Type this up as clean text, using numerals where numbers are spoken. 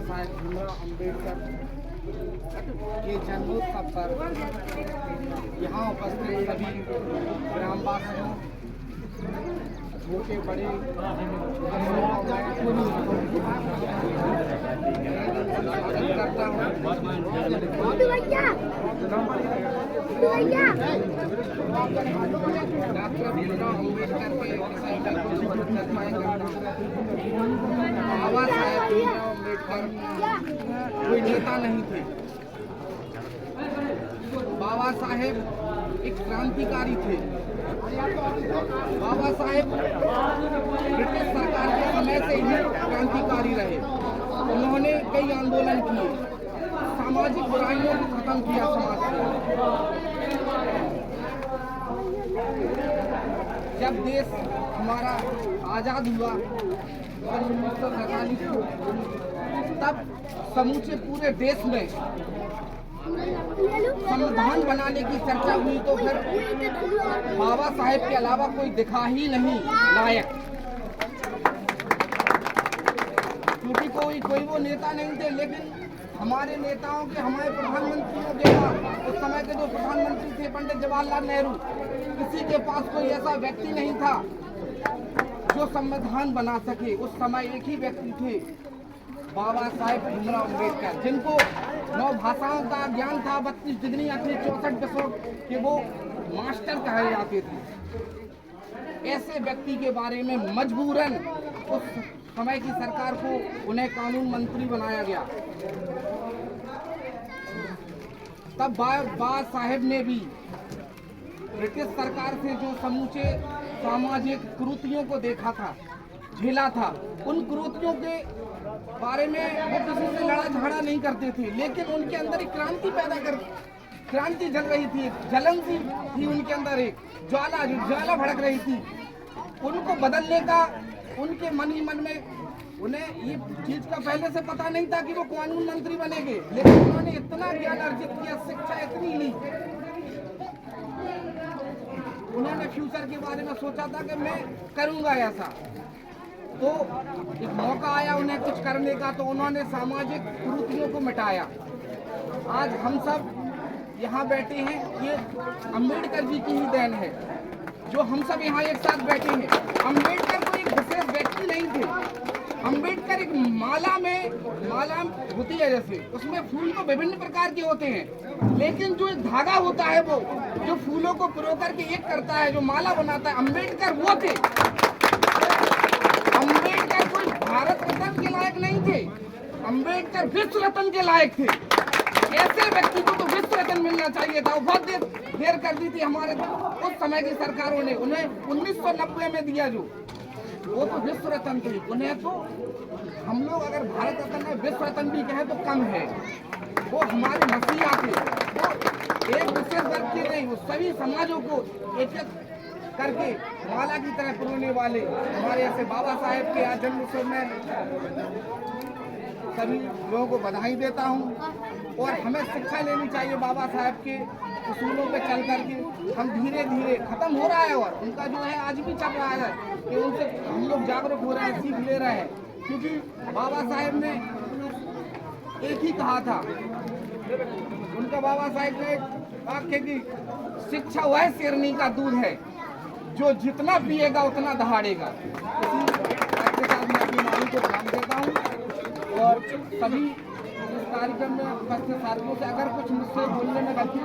साहेब भीमराव अम्बेडकर के जन्मोत्सव पर यहाँ उपस्थित सभी ग्रामवासियों, छोटे बड़े स्वागत करता हूँ। डॉक्टर भीमराव अम्बेडकर के बाबा साहेब भीमराव अम्बेडकर कोई नेता नहीं थे। बाबा साहेब एक क्रांतिकारी थे। बाबा साहेब ब्रिटिश सरकार के समय से ही क्रांतिकारी रहे। उन्होंने कई आंदोलन किए, सामाजिक बुराइयों को खत्म किया समाज से। जब देश हमारा आजाद हुआ 1947 को, तब समूचे पूरे देश में संविधान बनाने की चर्चा हुई तो फिर बाबा साहेब के अलावा कोई दिखा ही नहीं लायक, क्योंकि कोई वो नेता नहीं थे। लेकिन हमारे नेताओं के, हमारे प्रधानमंत्रियों के पास, उस समय के जो प्रधानमंत्री थे पंडित जवाहरलाल नेहरू, किसी के पास कोई ऐसा व्यक्ति नहीं था जो संविधान बना सके। उस समय एक ही व्यक्ति थे, बाबा साहेब भीमराव अम्बेडकर, जिनको 9 भाषाओं का ज्ञान था, 32 डिग्रियां थी, 64 विषयों के वो मास्टर कहे जाते थे। ऐसे व्यक्ति के बारे में मजबूरन उस समय की सरकार को उन्हें कानून मंत्री बनाया गया। तब बाबा साहेब ने भी ब्रिटिश सरकार से जो समूचे सामाजिक कुरीतियों को देखा था, झेला था, उन कुरीतियों के बारे में वो किसी से लड़ा झगड़ा नहीं करते थे। लेकिन उनके अंदर एक क्रांति जल रही थी, जलन सी थी उनके अंदर, एक ज्वाला भड़क रही थी। उनको बदलने का उनके मन ही मन में, उन्हें ये चीज का पहले से पता नहीं था कि वो कानून मंत्री बनेंगे, लेकिन उन्होंने इतना ज्ञान अर्जित किया, शिक्षा इतनी ली, उन्होंने फ्यूचर के बारे में सोचा था कि मैं करूंगा ऐसा। तो एक मौका आया उन्हें कुछ करने का, तो उन्होंने सामाजिक कुरीतियों को मिटाया। आज हम सब यहाँ बैठे हैं, ये अम्बेडकर जी की ही देन है जो हम सब यहाँ एक साथ बैठे हैं। अम्बेडकर कोई एक विशेष व्यक्ति नहीं थे। अम्बेडकर एक माला होती है, जैसे उसमें फूल तो विभिन्न प्रकार के होते हैं, लेकिन जो एक धागा होता है वो जो फूलों को पिरो करके एक करता है, जो माला बनाता है, अम्बेडकर वो थे। अम्बेडकर कोई भारत रत्न के लायक नहीं थे, अम्बेडकर विश्व रत्न के लायक थे। ऐसे व्यक्ति को तो विश्व रत्न मिलना चाहिए था। वो बहुत देर कर दी थी हमारे उस समय की सरकारों ने, उन्हें 1990 में दिया जो, वो तो विश्व रत्न थे। उन्हें तो हम लोग अगर भारत रत्न है, विश्व रत्न भी कहें तो कम है। वो हमारे मसीहा थे, वो एक विशेष वर्ग के नहीं, वो सभी समाजों को एक करके माला की तरह पिरोने वाले हमारे ऐसे बाबा साहेब के आज जन्मोत्सव में सभी लोगों को बधाई देता हूँ। और हमें शिक्षा लेनी चाहिए बाबा साहेब के उसूलों पे चल करके। हम धीरे धीरे खत्म हो रहा है और उनका जो है आज भी चल रहा है कि उनसे हम लोग जागरूक हो रहे हैं, सीख ले रहे हैं। क्योंकि बाबा साहेब ने एक ही कहा था, उनका बाबा साहेब ने वाक्य की शिक्षा वह शेरनी का दूध है जो जितना पिएगा उतना दहाड़ेगा। इसी के साथ मैं अपनी मांग को ध्यान देता हूँ और सभी इस कार्यक्रम में उपस्थित साथियों से अगर कुछ मुझसे बोलने में गलती